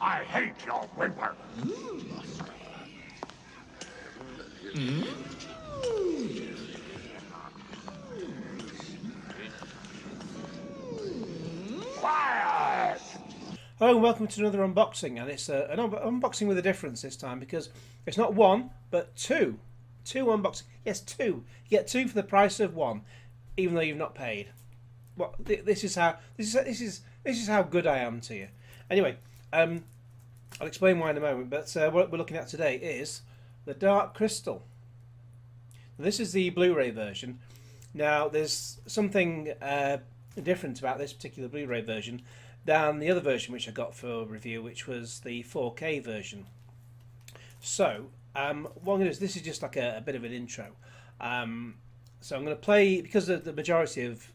I hate your whimper. Quiet! Hello and welcome to another unboxing, and it's an unboxing with a difference this time because it's not one but two. Two unboxing. Yes, two. You get two for the price of one, even though you've not paid. Well, this is how good I am to you. Anyway, I'll explain why in a moment. But what we're looking at today is the Dark Crystal. Now, this is the Blu-ray version. Now, there's something different about this particular Blu-ray version than the other version which I got for review, which was the 4K version. So, what I'm going to do is, this is just like a bit of an intro. So I'm going to play, because the majority of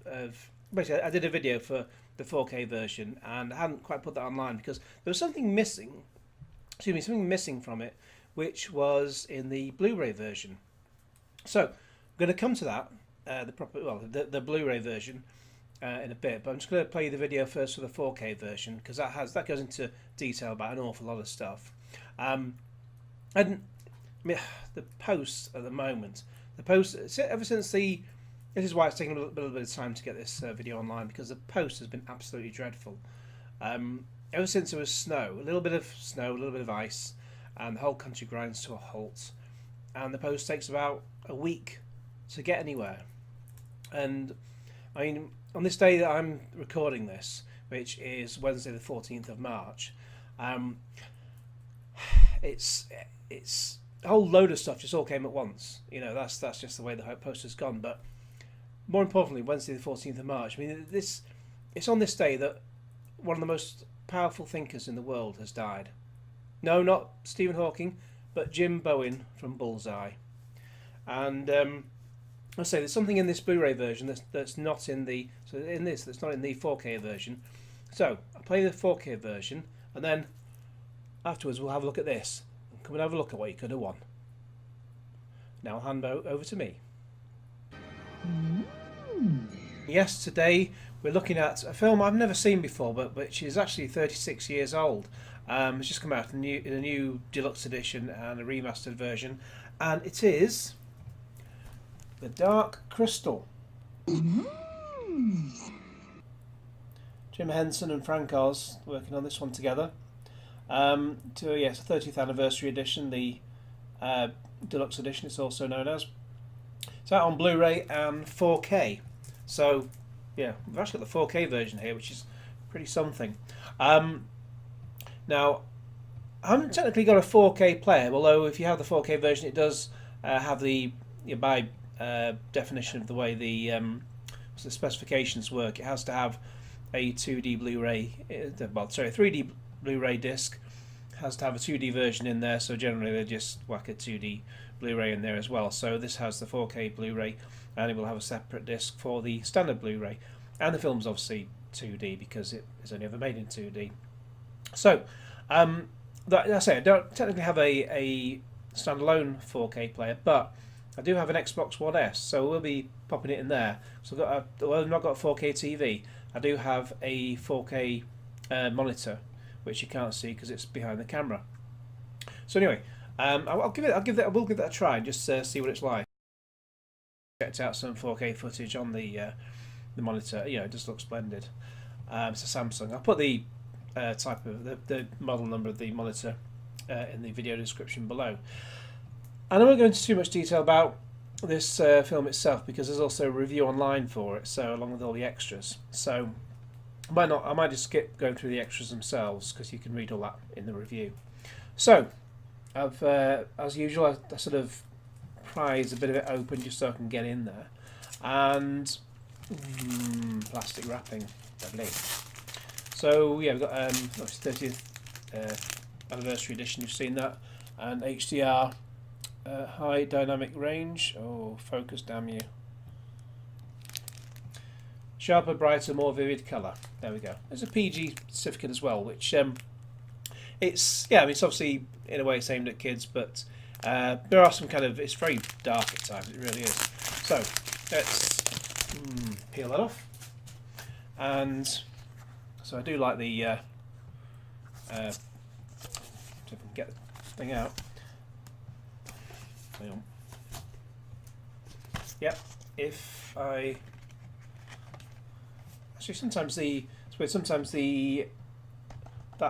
basically I did a video for the 4K version and I hadn't quite put that online because there was something missing, something missing from it, which was in the Blu-ray version. So I'm going to come to that, the Blu-ray version in a bit, but I'm just going to play the video first for the 4K version because that goes into detail about an awful lot of stuff. And I mean, the posts at the moment, ever since this is why it's taken a little bit of time to get this video online, because the post has been absolutely dreadful. Ever since there was snow, a little bit of snow, a little bit of ice, and the whole country grinds to a halt, and the post takes about a week to get anywhere. And I mean, on this day that I'm recording this, which is Wednesday the 14th of March, it's a whole load of stuff just all came at once. You know, that's just the way the post has gone. But more importantly, Wednesday the 14th of March, I mean, it's on this day that one of the most powerful thinkers in the world has died. No, not Stephen Hawking, but Jim Bowen from Bullseye. And I say there's something in this Blu-ray version that's not in the that's not in the 4K version. So I'll play the 4K version, and then afterwards we'll have a look at this. Come and have a look at what you could have won. Now I'll hand over to me. Yes, today we're looking at a film I've never seen before, but which is actually 36 years old. It's just come out in a new deluxe edition and a remastered version, and it is the Dark Crystal. Jim Henson and Frank Oz working on this one together. It's a 30th anniversary edition, the deluxe edition it's also known as. It's out on Blu-ray and 4K. So yeah, we've actually got the 4K version here, which is pretty something. Now, I haven't technically got a 4K player, although if you have the 4K version, it does have the by definition of the way the specifications work. It has to have a 2D Blu-ray, 3D Blu-ray disc. It has to have a 2D version in there, so generally they just whack a 2D Blu-ray in there as well. So this has the 4K Blu-ray, and it will have a separate disc for the standard Blu-ray. And the film's obviously 2D because it is only ever made in 2D. So, I say I don't technically have a standalone 4K player, but I do have an Xbox One S, so we'll be popping it in there. So I've not got a 4K TV. I do have a 4K monitor, which you can't see because it's behind the camera. So anyway, I will give that a try and just see what it's like. Checked out some 4K footage on the monitor. You know, it just looks splendid. It's a Samsung. I'll put the type of the model number of the monitor in the video description below. And I won't go into too much detail about this film itself because there's also a review online for it, so along with all the extras. So I might just skip going through the extras themselves because you can read all that in the review. So I've as usual I sort of prise a bit of it open just so I can get in there, and plastic wrapping, lovely. So yeah, we've got 30th anniversary edition. You've seen that, and HDR high dynamic range. Oh, focus, damn you! Sharper, brighter, more vivid colour. There we go. There's a PG certificate as well, which it's it's obviously in a way it's aimed at kids, but there are some kind of, it's very dark at times. It really is. So let's peel that off. And so I do like the see if I can get the thing out. Hang on. Yep. If I actually sometimes that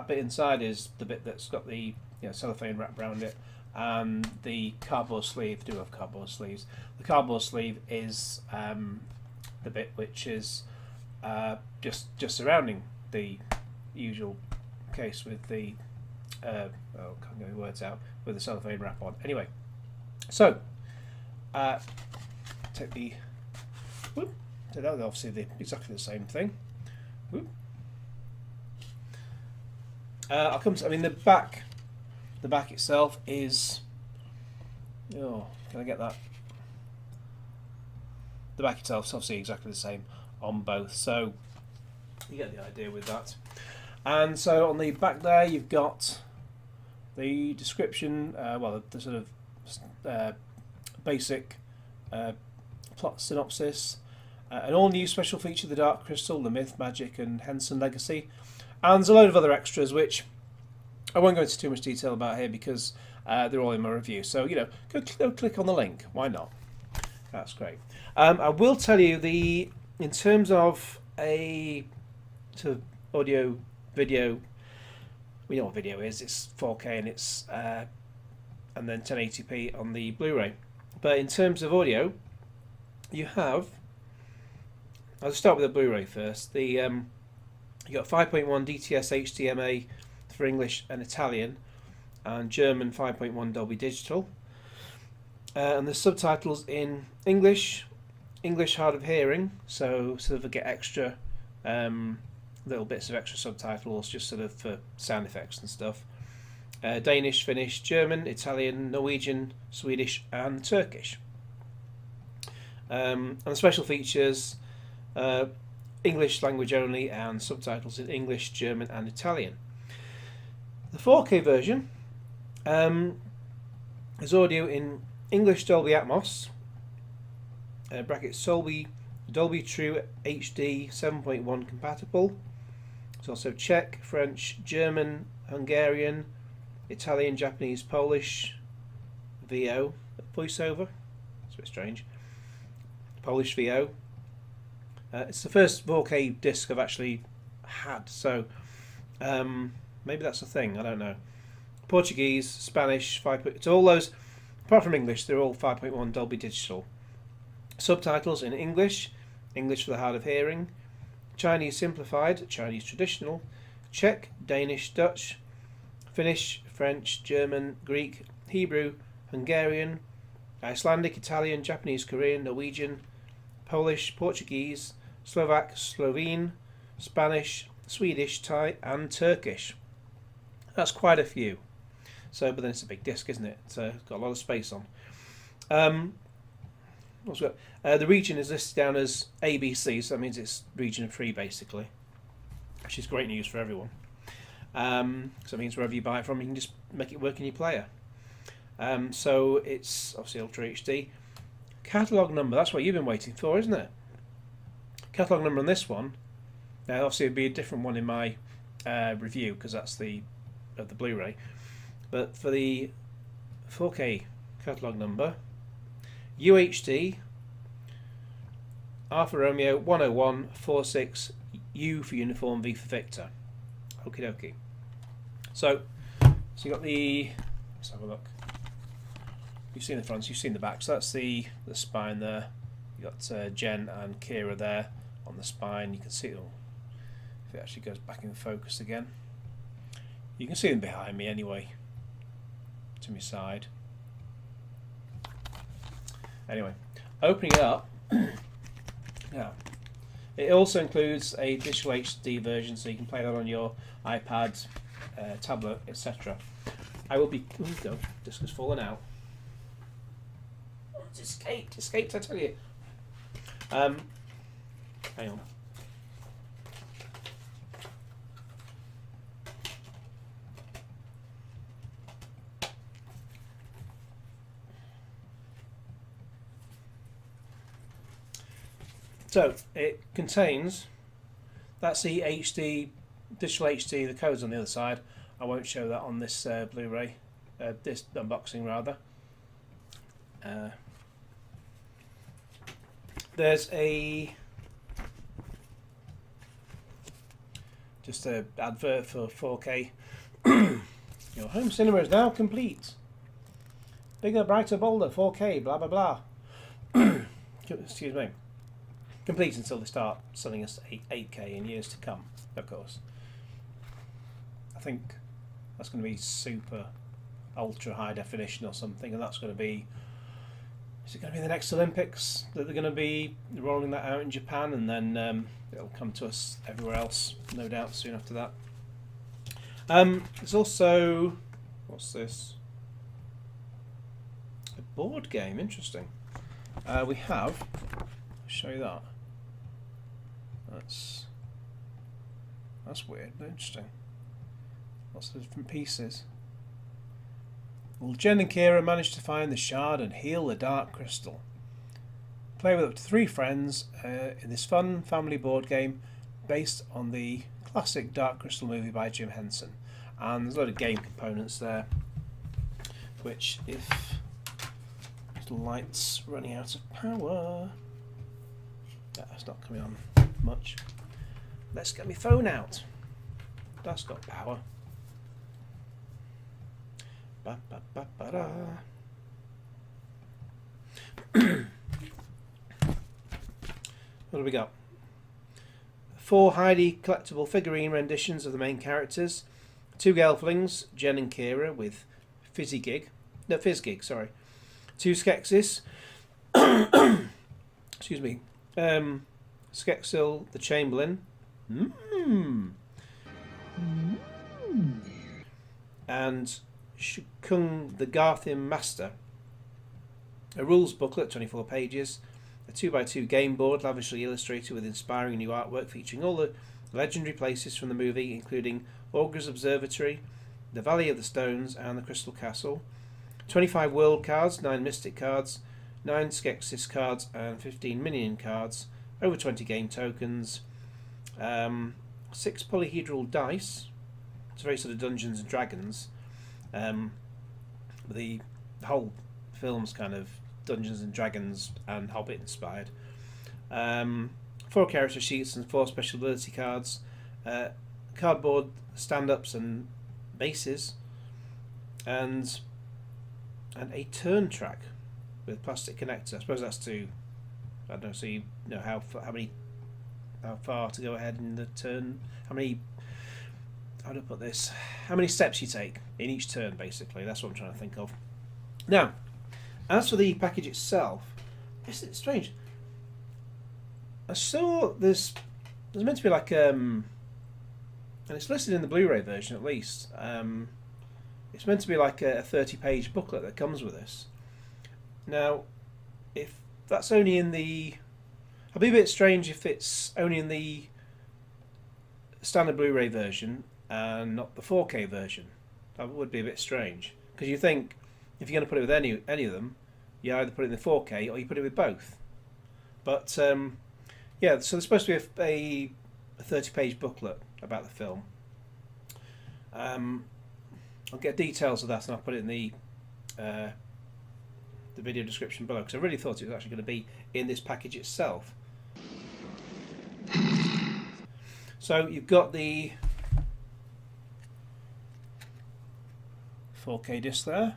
bit inside is the bit that's got the cellophane wrapped around it, and the cardboard sleeve. I do have cardboard sleeves. The cardboard sleeve is the bit which is just surrounding the usual case with the can't get the words out, with the cellophane wrap on. Anyway, so take the so that was obviously exactly the same thing. I'll come to, I mean the back itself is, can I get that? The back itself is obviously exactly the same on both, so you get the idea with that. And so on the back there you've got the description, the sort of basic plot synopsis, an all-new special feature, the Dark Crystal, the Myth, Magic and Henson Legacy, and there's a load of other extras which I won't go into too much detail about here because they're all in my review. So go click on the link. Why not? That's great. I will tell you in terms of a sort of audio video. We know what video is. It's 4K and it's and then 1080p on the Blu-ray. But in terms of audio, you have. I'll start with the Blu-ray first. You got 5.1 DTS HDMA for English and Italian, and German 5.1 Dolby Digital. And the subtitles in English hard of hearing, so sort of get extra little bits of extra subtitles just sort of for sound effects and stuff. Danish, Finnish, German, Italian, Norwegian, Swedish and Turkish. And the special features, English language only and subtitles in English, German and Italian. The 4K version is audio in English Dolby Atmos, brackets Dolby True HD 7.1 compatible. It's also Czech, French, German, Hungarian, Italian, Japanese, Polish, VO, voiceover. It's a bit strange. Polish VO. It's the first 4K disc I've actually had, so maybe that's a thing, I don't know. Portuguese, Spanish, it's all those, apart from English, they're all 5.1 Dolby Digital. Subtitles in English, English for the hard of hearing, Chinese simplified, Chinese traditional, Czech, Danish, Dutch, Finnish, French, German, Greek, Hebrew, Hungarian, Icelandic, Italian, Japanese, Korean, Norwegian, Polish, Portuguese, Slovak, Slovene, Spanish, Swedish, Thai and Turkish. That's quite a few. So, but then it's a big disc, isn't it? So it's got a lot of space on. The region is listed down as ABC, so that means it's region free basically, which is great news for everyone. So it means wherever you buy it from, you can just make it work in your player. So it's obviously Ultra HD. Catalogue number, that's what you've been waiting for, isn't it? Catalogue number on this one, now obviously it'd be a different one in my review because that's the Blu-ray, but for the 4K catalogue number, UHD R for Romeo 10146 U for uniform, V for Victor. Okie dokie. So you got the, let's have a look. You've seen the fronts, you've seen the back. So that's the spine there. You got Jen and Kira there on the spine. You can see them. If it actually goes back in focus again, you can see them behind me anyway. To my side. Anyway, opening it up. Yeah. It also includes a digital HD version, so you can play that on your iPad, tablet, etc. I will be. Oh, go. Disc has fallen out. It's escaped, I tell you. Hang on. So it contains, that's the HD, digital HD, the code's on the other side. I won't show that on this Blu-ray, this unboxing rather. There's just an advert for 4K. Your home cinema is now complete. Bigger, brighter, bolder, 4K, blah blah blah. Excuse me. Complete until they start selling us 8K in years to come, of course. I think that's going to be super ultra high definition or something, and that's going to be, is it going to be the next Olympics that they're going to be rolling that out in Japan, and then it'll come to us everywhere else, no doubt, soon after that. There's also, what's this? A board game, interesting. We have, I'll show you that. That's weird, but interesting. Lots of different pieces. Will Jen and Kira manage to find the shard and heal the Dark Crystal? Play with up to 3 friends in this fun family board game based on the classic Dark Crystal movie by Jim Henson. And there's a lot of game components there, which, if the light's running out of power, that's not coming on much. Let's get my phone out. That's got power. Ba, ba, ba, ba, da. What do we got? 4 highly collectible figurine renditions of the main characters. 2 gelflings, Jen and Kira, with Fizzgig, sorry. 2 Skeksis. Excuse me. Skeksil the Chamberlain. And Shukung the Garthim Master. A rules booklet, 24 pages. A 2x2 game board, lavishly illustrated with inspiring new artwork featuring all the legendary places from the movie, including Augur's Observatory, the Valley of the Stones, and the Crystal Castle. 25 world cards, 9 mystic cards, 9 Skeksis cards, and 15 minion cards. Over 20 game tokens. 6 polyhedral dice. It's very sort of Dungeons and Dragons. The whole film's kind of Dungeons and Dragons and Hobbit inspired. 4 character sheets and 4 special ability cards. Cardboard stand-ups and bases. And a turn track with plastic connector. I suppose that's to, I don't know, so you know how far to go ahead in the turn, how to put this, how many steps you take in each turn, basically. That's what I'm trying to think of. Now, as for the package itself, it's strange. I saw there's meant to be like and it's listed in the Blu-ray version at least. It's meant to be like a 30-page booklet that comes with this. Now, if that's only in the, I'd be a bit strange if it's only in the standard Blu-ray version and not the 4K version. That would be a bit strange, because you think if you're going to put it with any of them, you either put it in the 4K or you put it with both. But yeah, so there's supposed to be a 30-page booklet about the film. I'll get details of that and I'll put it in the video description below, because I really thought it was actually going to be in this package itself. So you've got the 4K disc there.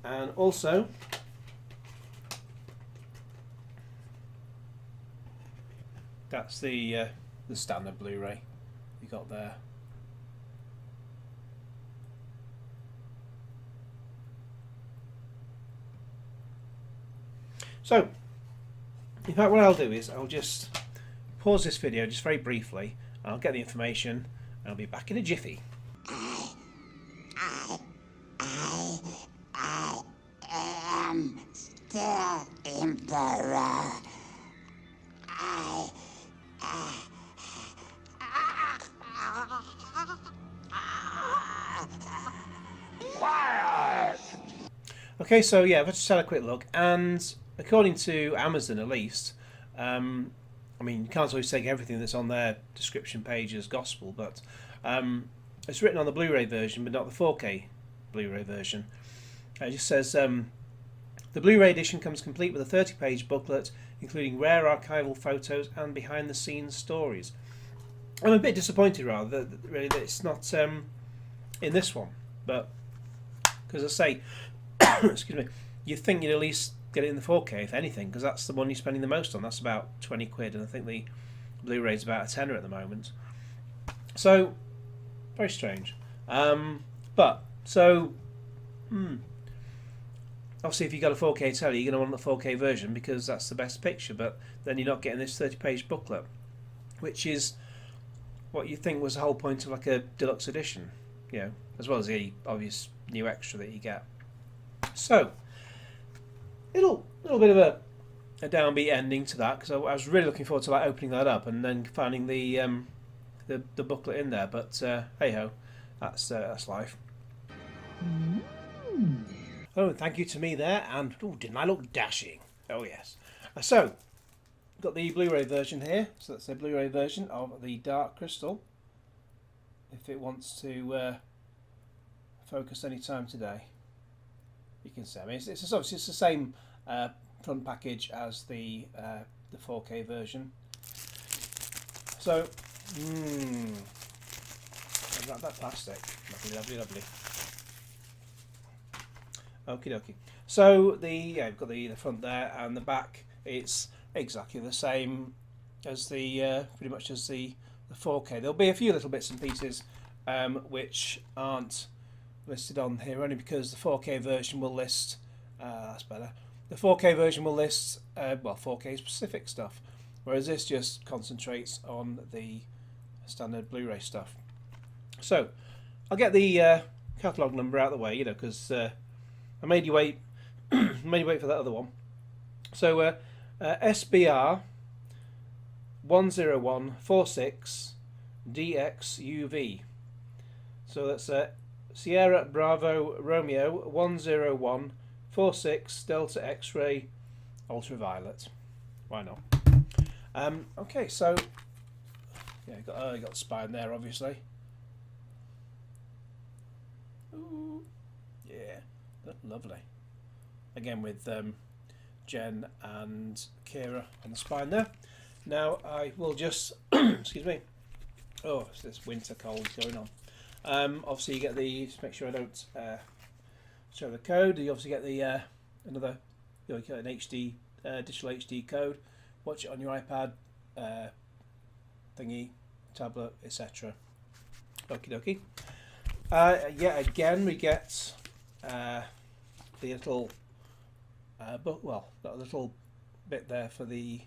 And also that's the standard Blu-ray you got there. So, in fact, what I'll do is I'll just pause this video just very briefly, and I'll get the information, and I'll be back in a jiffy. I am still Emperor. Quiet! Okay, so yeah, let's just have a quick look. And according to Amazon, at least, I mean, you can't always take everything that's on their description page as gospel, but it's written on the Blu-ray version, but not the 4K Blu-ray version. It just says the Blu-ray edition comes complete with a 30-page booklet, including rare archival photos and behind-the-scenes stories. I'm a bit disappointed, rather, that it's not in this one, but because I say, excuse me, you think you'd at least get it in the 4K, if anything, because that's the one you're spending the most on. That's about 20 quid, and I think the Blu-ray's about a tenner at the moment. So, very strange. But, so, obviously if you've got a 4K telly, you're going to want the 4K version because that's the best picture, but then you're not getting this 30-page booklet, which is what you think was the whole point of like a deluxe edition, you know, as well as the obvious new extra that you get. So, a little bit of a downbeat ending to that, because I was really looking forward to like opening that up and then finding the booklet in there. But hey ho, that's life. Oh, thank you to me there, and oh, didn't I look dashing? Oh yes. So, got the Blu-ray version here. So that's a Blu-ray version of the Dark Crystal. If it wants to focus any time today, you can see. I mean, it's obviously it's the same front package as the 4K version. So, that plastic, lovely. Okie dokie. So you've got the front there, and the back. It's exactly the same as the pretty much as the 4K. There'll be a few little bits and pieces which aren't listed on here, only because the 4K version will list. That's better. The 4K version will list 4K specific stuff, whereas this just concentrates on the standard Blu-ray stuff. So I'll get the catalogue number out of the way, you know, because I made you wait for that other one. So SBR 10146 DXUV. So that's Sierra Bravo Romeo 10146 Delta X-ray ultraviolet. Why not? Okay, so yeah, you got the spine there, obviously. Ooh, yeah, lovely. Again with Jen and Kira on the spine there. Now I will just excuse me. Oh, it's this winter cold going on. Obviously you get the, just make sure I don't show the code. You obviously get the another, you know, an HD digital HD code. Watch it on your iPad, thingy, tablet, etc. Okie dokie. Yeah, again we get the little book. Well, that little bit there for the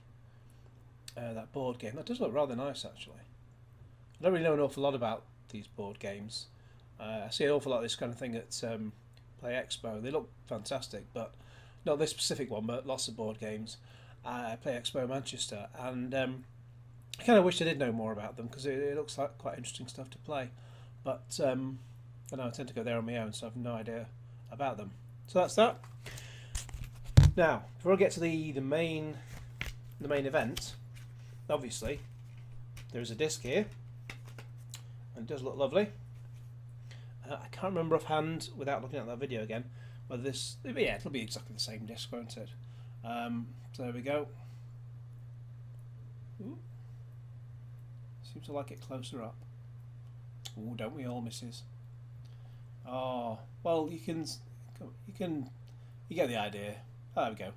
that board game. That does look rather nice, actually. I don't really know an awful lot about these board games. I see an awful lot of this kind of thing at Play Expo. They look fantastic, but not this specific one, but lots of board games. Play Expo Manchester, and I kind of wish I did know more about them, because it looks like quite interesting stuff to play. But I know I tend to go there on my own, so I have no idea about them. So that's that. Now, before I get to the main event, obviously there is a disc here, and it does look lovely. I can't remember offhand, without looking at that video again, whether this, yeah, it'll be exactly the same disc, won't it? So there we go. Ooh. Seems to like it closer up. Oh, don't we all, missus? Oh, well, you get the idea. There we go.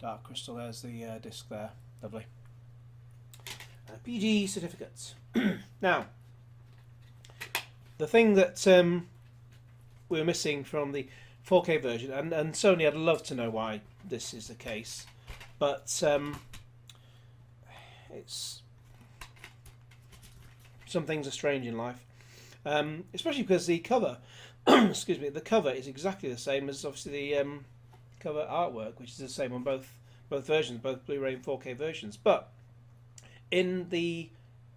Dark Crystal, there's the disc there. Lovely. PG certificates. Now, the thing that we were missing from the 4K version, and Sony, I'd love to know why this is the case, but it's, some things are strange in life, especially because the cover, excuse me, the cover is exactly the same as obviously the cover artwork, which is the same on both versions, both Blu-ray and 4K versions. But in the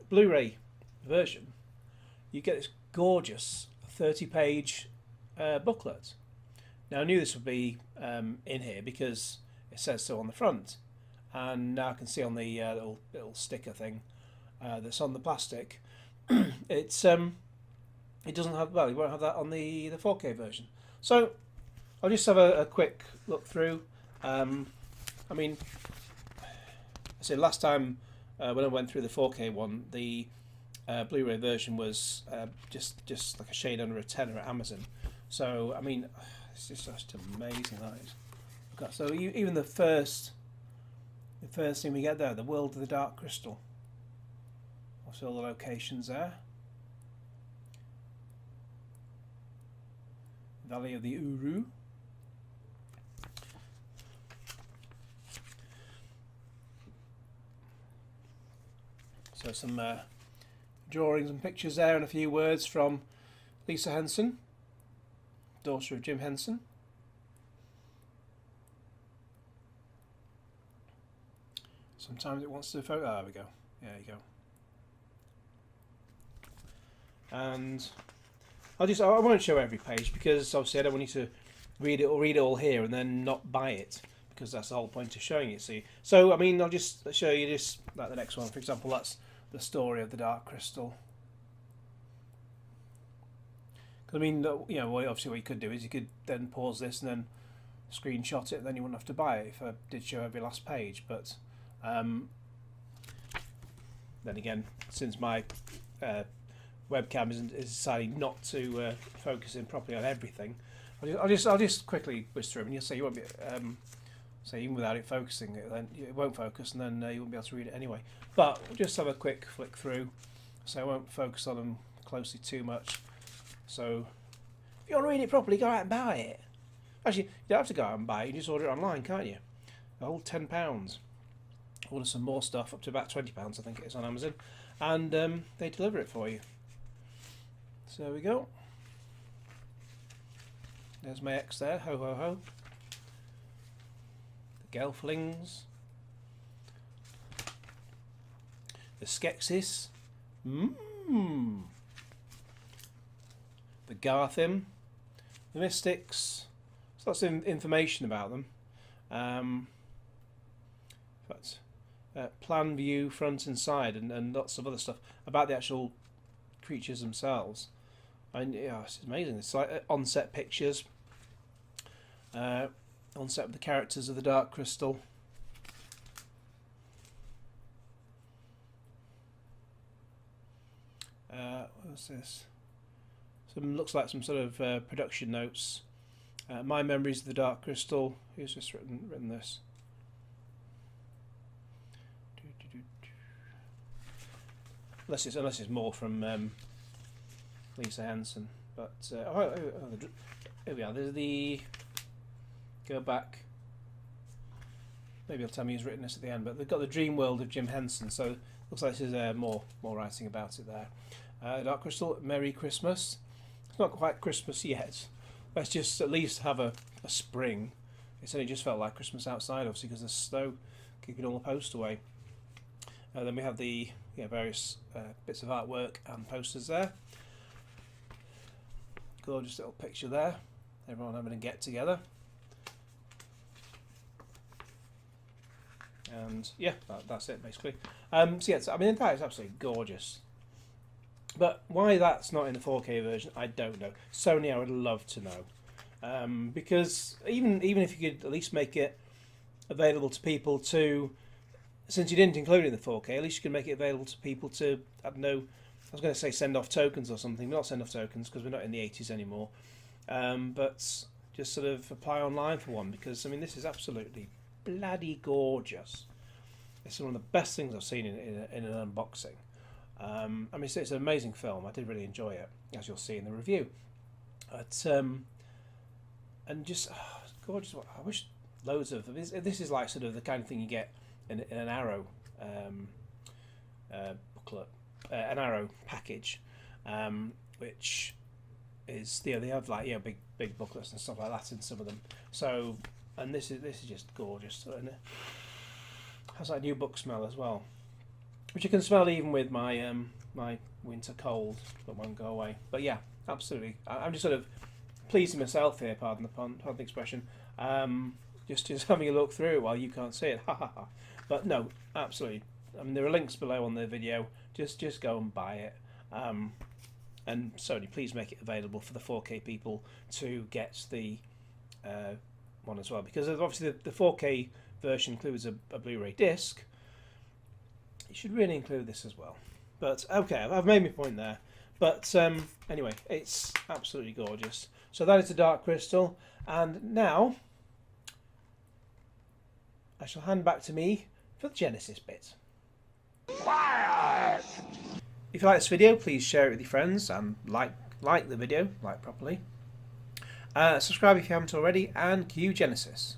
Blu-ray version, you get this gorgeous 30-page booklet, Now I knew this would be in here because it says so on the front, and now I can see on the little sticker thing that's on the plastic. It's it doesn't have, well, you won't have that on the 4K version. So I'll just have a quick look through. I mean, I said last time when I went through the 4K one, the Blu-ray version was just like a shade under a tenner at Amazon. So I mean, it's just amazing, that is. Okay, so even the first thing we get there, the world of the Dark Crystal. What's all the locations there? Valley of the Uru. So some drawings and pictures there, and a few words from Lisa Henson, daughter of Jim Henson. Sometimes it wants to photo. Oh, there we go. There you go. And I won't show every page because obviously I don't want you to read it all here and then not buy it, because that's the whole point of showing it. See, so I mean, I'll just show you this, like the next one, for example. That's the story of the Dark Crystal. Because I mean, you know, obviously what you could do is you could then pause this and then screenshot it, and then you wouldn't have to buy it if I did show every last page. But then again, since my webcam is deciding not to focus in properly on everything, I'll just quickly whiz through them, and you'll see you won't be so even without it focusing, then it won't focus, and then you won't be able to read it anyway. But we'll just have a quick flick through, so I won't focus on them closely too much. So if you want to read it properly, go out and buy it. Actually, you don't have to go out and buy it, you just order it online, can't you? A whole £10. Order some more stuff, up to about £20 I think it is on Amazon, and they deliver it for you. So there we go. There's my ex there, ho ho ho. The Gelflings. The Skeksis. The Garthim. The Mystics. So lots of information about them. Plan view, front and side, and lots of other stuff about the actual creatures themselves. And yeah, it's amazing. It's like on-set pictures, on-set with the characters of the Dark Crystal. What's this? Looks like some sort of production notes. My memories of the Dark Crystal. Who's just written this? Unless it's more from Lisa Henson, but here we are. There's the go back. Maybe he'll tell me who's written this at the end. But they've got the Dream World of Jim Henson, so looks like there's more writing about it there. Dark Crystal, Merry Christmas. It's not quite Christmas yet. Let's just at least have a spring. It's only just felt like Christmas outside, obviously, because there's snow keeping all the post away. Then we have the various bits of artwork and posters there. Gorgeous little picture there. Everyone having a get together. And yeah, that's it basically. So yeah, I mean, that is absolutely gorgeous. But why that's not in the 4K version, I don't know. Sony, I would love to know, because even if you could at least make it available to people to, since you didn't include it in the 4K, at least you can make it available to people to, I don't know, I was going to say send off tokens or something, but not send off tokens because we're not in the 80s anymore, but just sort of apply online for one, because I mean, this is absolutely bloody gorgeous. It's one of the best things I've seen in an unboxing. I mean, it's an amazing film. I did really enjoy it, as you'll see in the review. But, and just gorgeous. I wish loads of this is like sort of the kind of thing you get in an Arrow booklet, an Arrow package, which is they have like big booklets and stuff like that in some of them. So, and this is just gorgeous, and it has that new book smell as well, which you can smell even with my my winter cold, but won't go away. But yeah, absolutely. I'm just sort of pleasing myself here, pardon the expression. Just having a look through while you can't see it. Ha ha ha. But no, absolutely. I mean, there are links below on the video. Just go and buy it. And Sony, please make it available for the 4K people to get the one as well, because obviously the 4K version includes a Blu-ray disc. You should really include this as well. But okay, I've made my point there. But anyway, it's absolutely gorgeous. So that is the Dark Crystal, and now I shall hand back to me for the Genesis bit. Quiet! If you like this video, please share it with your friends and like the video, like properly. Subscribe if you haven't already, and cue Genesis.